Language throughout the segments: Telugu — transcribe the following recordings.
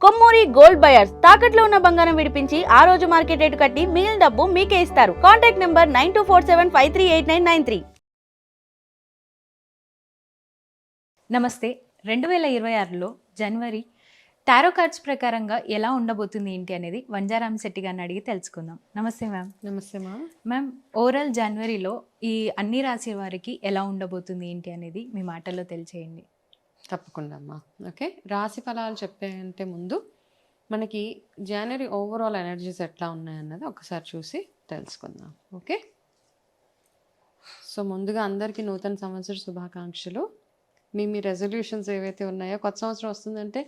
కొమ్మూరి గోల్డ్ బయర్స్ తాకట్లో ఉన్న బంగారం విడిపించి ఆ రోజు మార్కెట్ రేటు కట్టి మిగిలిన డబ్బు మీకే ఇస్తారు. Contact number 9247538993. నమస్తే. 2026లో జనవరి టారో కార్డ్స్ ప్రకారంగా ఎలా ఉండబోతుంది ఏంటి అనేది వంజారాం శెట్టి గారిని అడిగి తెలుసుకుందాం. నమస్తే మ్యామ్. నమస్తే మ్యామ్, ఓవరాల్ జనవరిలో ఈ అన్ని రాశి వారికి ఎలా ఉండబోతుంది ఏంటి అనేది మీ మాటల్లో తెలియచేయండి. తప్పకుండా అమ్మా. ఓకే, రాశి ఫలాలు చెప్పే ముందు మనకి జనవరి ఓవరాల్ ఎనర్జీస్ ఎట్లా ఉన్నాయన్నది ఒకసారి చూసి తెలుసుకుందాం. ఓకే, సో ముందుగా అందరికీ నూతన సంవత్సర శుభాకాంక్షలు. మీ రెజల్యూషన్స్ ఏవైతే ఉన్నాయో, కొత్త సంవత్సరం వస్తుందంటే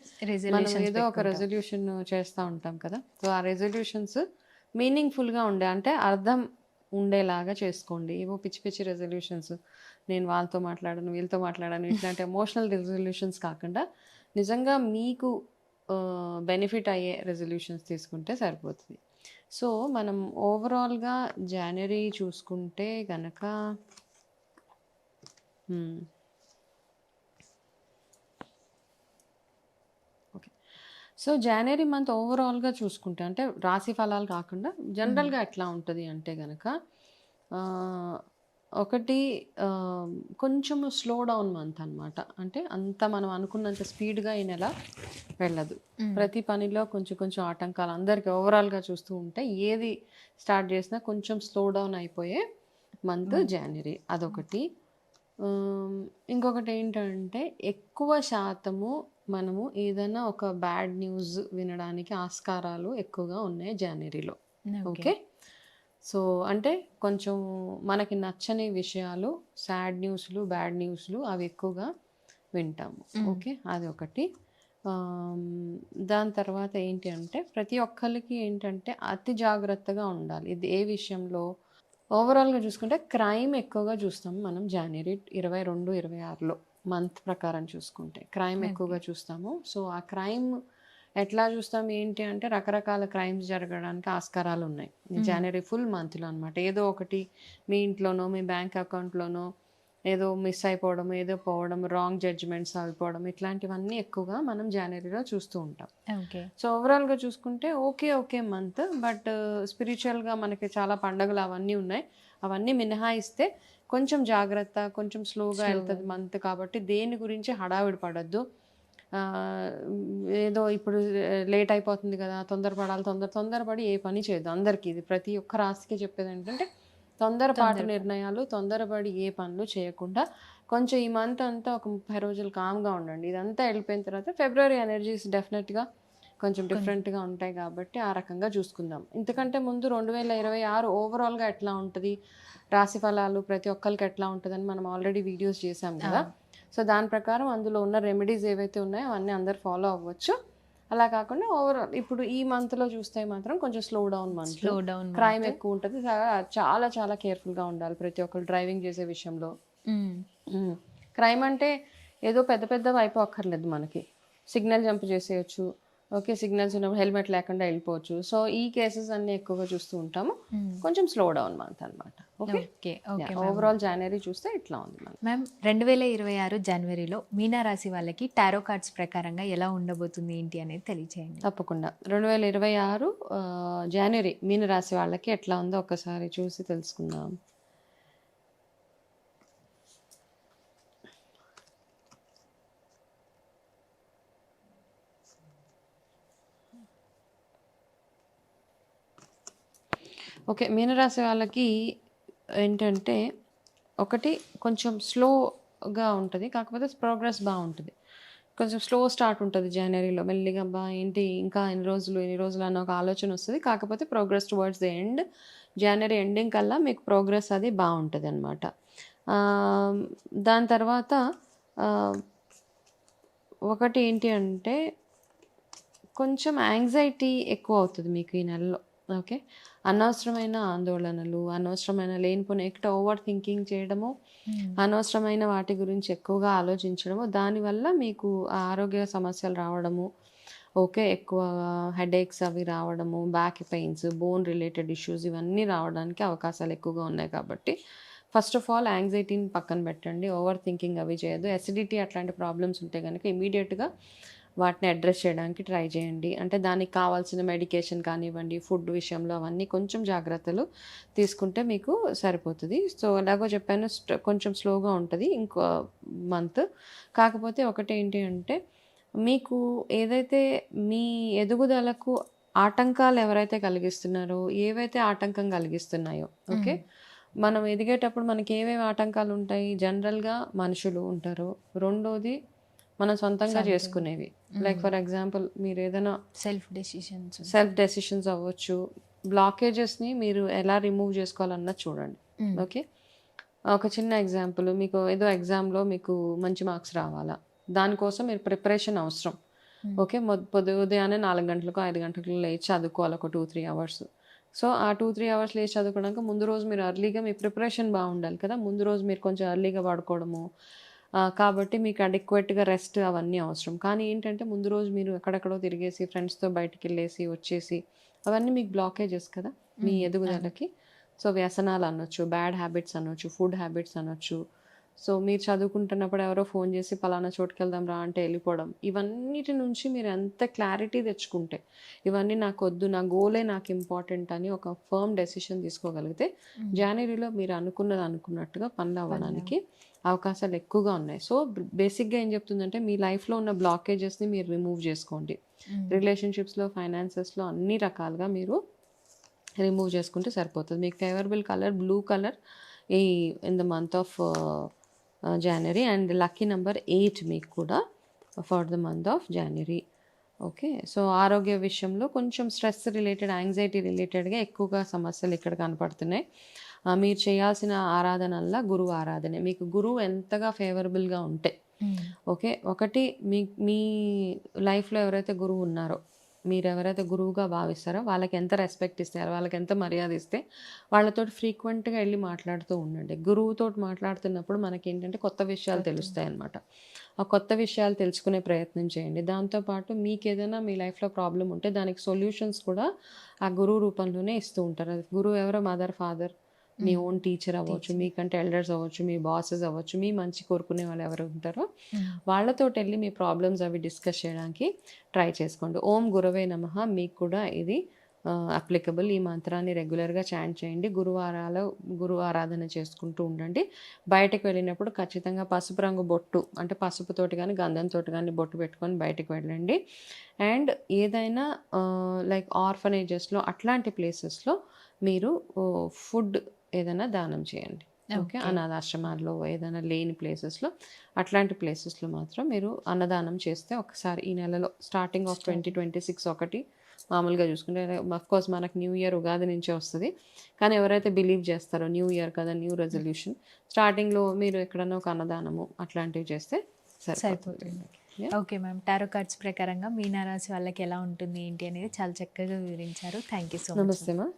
మనం ఏదో ఒక రెజల్యూషన్ చేస్తూ ఉంటాం కదా. సో ఆ రెజల్యూషన్స్ మీనింగ్ఫుల్గా ఉండే, అంటే అర్థం ఉండేలాగా చేసుకోండి. ఏవో పిచ్చి పిచ్చి రెజల్యూషన్స్, నేను వాళ్ళతో మాట్లాడను వీళ్ళతో మాట్లాడను ఇట్లాంటి ఎమోషనల్ రెజల్యూషన్స్ కాకుండా నిజంగా మీకు బెనిఫిట్ అయ్యే రెజల్యూషన్స్ తీసుకుంటే సరిపోతుంది. సో మనం ఓవరాల్గా జనవరి చూసుకుంటే కనుక ఓకే, సో జనవరి మంత్ ఓవరాల్గా చూసుకుంటే, అంటే రాశి ఫలాలు కాకుండా జనరల్గా ఎట్లా ఉంటుంది అంటే కనుక, ఒకటి కొంచెము స్లో డౌన్ మంత్ అనమాట. అంటే అంత మనం అనుకున్నంత స్పీడ్గా ఈ నెల వెళ్ళదు. ప్రతి పనిలో కొంచెం కొంచెం ఆటంకాలు అందరికీ ఓవరాల్గా చూస్తూ ఉంటే, ఏది స్టార్ట్ చేసినా కొంచెం స్లో డౌన్ అయిపోయే మంత్ జనవరి. అదొకటి. ఇంకొకటి ఏంటంటే, ఎక్కువ శాతము మనము ఏదైనా ఒక బ్యాడ్ న్యూస్ వినడానికి ఆస్కారాలు ఎక్కువగా ఉన్నాయి జనవరిలో. ఓకే, సో అంటే కొంచెం మనకి నచ్చని విషయాలు, సాడ్ న్యూస్లు, బ్యాడ్ న్యూస్లు అవి ఎక్కువగా వింటాము. ఓకే, అది ఒకటి. దాని తర్వాత ఏంటి అంటే, ప్రతి ఒక్కరికి ఏంటంటే అతి జాగ్రత్తగా ఉండాలి. ఇది ఏ విషయంలో? ఓవరాల్గా చూసుకుంటే క్రైమ్ ఎక్కువగా చూస్తాం మనం జనవరి 22, 26లో మంత్ ప్రకారం చూసుకుంటే క్రైమ్ ఎక్కువగా చూస్తాము. సో ఆ క్రైమ్ ఎట్లా చూస్తాం ఏంటి అంటే, రకరకాల క్రైమ్స్ జరగడానికి ఆస్కారాలు ఉన్నాయి జనవరి ఫుల్ మంత్లో అనమాట. ఏదో ఒకటి మీ ఇంట్లోనో మీ బ్యాంక్ అకౌంట్లోనో ఏదో మిస్ అయిపోవడం, ఏదో పోవడం, రాంగ్ జడ్జిమెంట్స్ అయిపోవడం, ఇట్లాంటివన్నీ ఎక్కువగా మనం జనవరిలో చూస్తూ ఉంటాం. సో ఓవరాల్గా చూసుకుంటే ఓకే మంత్, బట్ స్పిరిచువల్గా మనకి చాలా పండుగలు అవన్నీ ఉన్నాయి. అవన్నీ మినహాయిస్తే కొంచెం జాగ్రత్త, కొంచెం స్లోగా వెళ్తుంది మంత్. కాబట్టి దేని గురించి హడావిడి పడద్దు. ఏదో ఇప్పుడు లేట్ అయిపోతుంది కదా, తొందరపడాలి, తొందరపడి ఏ పని చేయదు. అందరికీ ఇది ప్రతి ఒక్క రాశికి చెప్పేది ఏంటంటే, తొందరపాటు నిర్ణయాలు, తొందరపడి ఏ పనులు చేయకుండా కొంచెం ఈ మంత్ అంతా ఒక 30 రోజులు కామ్గా ఉండండి. ఇదంతా వెళ్ళిపోయిన తర్వాత ఫిబ్రవరి ఎనర్జీస్ డెఫినెట్గా కొంచెం డిఫరెంట్గా ఉంటాయి. కాబట్టి ఆ రకంగా చూసుకుందాం. ఇంతకంటే ముందు 2026 ఓవరాల్గా ఎట్లా ఉంటుంది, రాశి ఫలాలు ప్రతి ఒక్కరికి ఎట్లా ఉంటుందని మనం ఆల్రెడీ వీడియోస్ చేసాం కదా. సో దాని ప్రకారం అందులో ఉన్న రెమెడీస్ ఏవైతే ఉన్నాయో అవన్నీ అందరు ఫాలో అవ్వచ్చు. అలా కాకుండా ఓవరాల్ ఇప్పుడు ఈ మంత్లో చూస్తే మాత్రం కొంచెం స్లో డౌన్ మంత్, క్రైమ్ ఎక్కువ ఉంటుంది. చాలా చాలా కేర్ఫుల్గా ఉండాలి ప్రతి ఒక్కరు డ్రైవింగ్ చేసే విషయంలో. క్రైమ్ అంటే ఏదో పెద్ద పెద్దవి అయిపోక్కర్లేదు, మనకి సిగ్నల్ జంప్ చేసేయచ్చు. ఓకే, సిగ్నల్స్ ఉన్నప్పుడు హెల్మెట్ లేకుండా వెళ్ళిపోవచ్చు. సో ఈ కేసెస్ అన్ని ఎక్కువగా చూస్తూ ఉంటాము. కొంచెం స్లో డౌన్ మంత్ అనమాట. ఓకే, ఓవరాల్ జనవరి చూస్తే ఇట్లా ఉంది మ్యామ్. 2026 జనవరిలో మీనరాశి వాళ్ళకి టారో కార్డ్స్ ప్రకారంగా ఎలా ఉండబోతుంది ఏంటి అనేది తెలియచేయండి. తప్పకుండా. 2026 జనవరి మీనరాశి వాళ్ళకి ఎట్లా ఉందో ఒకసారి చూసి తెలుసుకుందాం. ఓకే, మీనరాశి వాళ్ళకి ఏంటంటే, ఒకటి కొంచెం స్లోగా ఉంటుంది, కాకపోతే ప్రోగ్రెస్ బాగుంటుంది. కొంచెం స్లో స్టార్ట్ ఉంటుంది జనవరిలో. మెల్లిగా ఏంటి ఇంకా ఎన్ని రోజులు అన్న ఒక ఆలోచన వస్తుంది. కాకపోతే progress towards the end, January ending కల్లా మీకు ప్రోగ్రెస్ అది బాగుంటుంది అనమాట. దాని తర్వాత ఒకటి ఏంటి అంటే, కొంచెం యాంగ్జైటీ ఎక్కువ అవుతుంది మీకు ఈ నెలలో. ఓకే, అనవసరమైన ఆందోళనలు, అనవసరమైన లేనిపోయిన ఎక్కువ ఓవర్ థింకింగ్ చేయడము, అనవసరమైన వాటి గురించి ఎక్కువగా ఆలోచించడము, దానివల్ల మీకు ఆరోగ్య సమస్యలు రావడము, ఓకే, ఎక్కువ హెడేక్స్ అవి రావడము, back pains, bone related issues ఇవన్నీ రావడానికి అవకాశాలు ఎక్కువగా ఉన్నాయి. కాబట్టి ఫస్ట్ ఆఫ్ ఆల్ యాంగ్జైటీని పక్కన పెట్టండి, ఓవర్ థింకింగ్ అవి చేయొద్దు. ఎసిడిటీ అట్లాంటి ప్రాబ్లమ్స్ ఉంటే కనుక ఇమీడియట్గా వాటిని అడ్రస్ చేయడానికి ట్రై చేయండి. అంటే దానికి కావాల్సిన మెడికేషన్ కానివ్వండి, ఫుడ్ విషయంలో అవన్నీ కొంచెం జాగ్రత్తలు తీసుకుంటే మీకు సరిపోతుంది. సో ఎలాగో చెప్పాను, కొంచెం స్లోగా ఉంటుంది ఇంకో మంత్. కాకపోతే ఒకటేంటి అంటే, మీకు ఏదైతే మీ ఎదుగుదలకు ఆటంకాలు ఎవరైతే కలిగిస్తున్నారో, ఏవైతే ఆటంకం కలిగిస్తున్నాయో, ఓకే, మనం ఎదిగేటప్పుడు మనకి ఏమేమి ఆటంకాలు ఉంటాయి? జనరల్గా మనుషులు ఉంటారు. రెండోది మనం సొంతంగా చేసుకునేవి. లైక్ ఫర్ ఎగ్జాంపుల్, మీరు ఏదైనా సెల్ఫ్ డెసిషన్స్ అవ్వచ్చు. బ్లాకేజెస్ని మీరు ఎలా రిమూవ్ చేసుకోవాలన్నది చూడండి. ఓకే, ఒక చిన్న ఎగ్జాంపుల్, మీకు ఏదో ఎగ్జామ్లో మీకు మంచి మార్క్స్ రావాలా, దానికోసం మీరు ప్రిపరేషన్ అవసరం. ఓకే, ఉదయాన్నే 4 గంటలకు 5 గంటలకు లేచి చదువుకోవాలి ఒక 2-3 అవర్స్. సో ఆ 2-3 అవర్స్ లేచి చదువుకోవడానికి ముందు రోజు మీరు ఎర్లీగా మీ ప్రిపరేషన్ బాగుండాలి కదా, ముందు రోజు మీరు కొంచెం ఎర్లీగా పడుకోవడము. కాబట్టి మీకు అడిక్వేట్గా రెస్ట్ అవన్నీ అవసరం. కానీ ఏంటంటే ముందు రోజు మీరు ఎక్కడెక్కడో తిరిగేసి ఫ్రెండ్స్తో బయటికి వెళ్ళేసి వచ్చేసి అవన్నీ మీకు బ్లాకేజెస్ కదా మీ ఎదుగుదలకి. సో వ్యసనాలు అనొచ్చు, బ్యాడ్ హ్యాబిట్స్ అనొచ్చు, ఫుడ్ హ్యాబిట్స్ అనొచ్చు. సో మీరు చదువుకుంటున్నప్పుడు ఎవరో ఫోన్ చేసి పలానా చోటుకి వెళ్దాం రా అంటే వెళ్ళిపోవడం, ఇవన్నిటి నుంచి మీరు ఎంత క్లారిటీ తెచ్చుకుంటే, ఇవన్నీ నాకు వద్దు, నా గోలే నాకు ఇంపార్టెంట్ అని ఒక ఫర్మ్ డెసిషన్ తీసుకోగలిగితే జనవరిలో మీరు అనుకున్నట్టుగా పనులు అవ్వడానికి అవకాశాలు ఎక్కువగా ఉన్నాయి. సో బేసిక్గా ఏం చెప్తుందంటే, మీ లైఫ్లో ఉన్న బ్లాకేజెస్ని మీరు రిమూవ్ చేసుకోండి. రిలేషన్షిప్స్లో, ఫైనాన్సెస్లో అన్ని రకాలుగా మీరు రిమూవ్ చేసుకుంటే సరిపోతుంది. మీకు favourable colour blue colour in the month of January, and lucky number 8 మీకు కూడా for the month of January. Okay, so ఆరోగ్య విషయంలో కొంచెం స్ట్రెస్ రిలేటెడ్, యాంగ్జైటీ రిలేటెడ్గా ఎక్కువగా సమస్యలు ఇక్కడ కనపడుతున్నాయి. మీరు చేయాల్సిన ఆరాధనల్లా గురువు ఆరాధనే. మీకు గురువు ఎంతగా ఫేవరబుల్గా ఉంటే, ఓకే, ఒకటి మీ లైఫ్లో ఎవరైతే గురువు ఉన్నారో, మీరు ఎవరైతే గురువుగా భావిస్తారో వాళ్ళకి ఎంత రెస్పెక్ట్ ఇస్తారు, వాళ్ళకి ఎంత మర్యాద ఇస్తే వాళ్ళతో ఫ్రీక్వెంట్గా వెళ్ళి మాట్లాడుతూ ఉండండి. గురువుతో మాట్లాడుతున్నప్పుడు మనకి ఏంటంటే కొత్త విషయాలు తెలుస్తాయి అన్నమాట. ఆ కొత్త విషయాలు తెలుసుకునే ప్రయత్నం చేయండి. దాంతోపాటు మీకు ఏదైనా మీ లైఫ్లో ప్రాబ్లం ఉంటే దానికి సొల్యూషన్స్ కూడా ఆ గురువు రూపంలోనే ఇస్తూ ఉంటారు. అది గురువు ఎవరో మదర్, ఫాదర్, మీ ఓన్ టీచర్ అవ్వచ్చు, మీకంటే ఎల్డర్స్ అవ్వచ్చు, మీ బాసెస్ అవ్వచ్చు, మీ మంచి కోరుకునే వాళ్ళు ఎవరు ఉంటారో వాళ్ళతో వెళ్ళి మీ ప్రాబ్లమ్స్ అవి డిస్కస్ చేయడానికి ట్రై చేసుకోండి. ఓం గురవే నమః మీకు కూడా ఇది అప్లికబుల్. ఈ మంత్రాన్ని రెగ్యులర్గా చాంట్ చేయండి. గురు ఆరాధన చేసుకుంటూ ఉండండి. బయటకు వెళ్ళినప్పుడు ఖచ్చితంగా పసుపు రంగు బొట్టు, అంటే పసుపుతోటి కానీ గంధంతో కానీ బొట్టు పెట్టుకొని బయటకు వెళ్ళండి. అండ్ ఏదైనా లైక్ ఆర్ఫనేజెస్లో అట్లాంటి ప్లేసెస్లో మీరు ఫుడ్ ఏదైనా దానం చేయండి. ఓకే, అనాథాశ్రమాల్లో ఏదైనా లేని ప్లేసెస్లో, అట్లాంటి ప్లేసెస్లో మాత్రం మీరు అన్నదానం చేస్తే ఒకసారి ఈ నెలలో స్టార్టింగ్ ఆఫ్ 2026 ఒకటి మామూలుగా చూసుకుంటే, అఫ్కోర్స్ మనకు న్యూ ఇయర్ ఉగాది నుంచే వస్తుంది. కానీ ఎవరైతే బిలీవ్ చేస్తారో న్యూ ఇయర్ కదా, న్యూ రెజల్యూషన్, స్టార్టింగ్లో మీరు ఎక్కడన్నా ఒక అన్నదానము అట్లాంటివి చేస్తే సరిపోతుంది. ఓకే మ్యామ్, టారో కార్డ్స్ ప్రకారంగా మీనరాశి వాళ్ళకి ఎలా ఉంటుంది ఏంటి అనేది చాలా చక్కగా వివరించారు. Thank you so much. నమస్తే మా.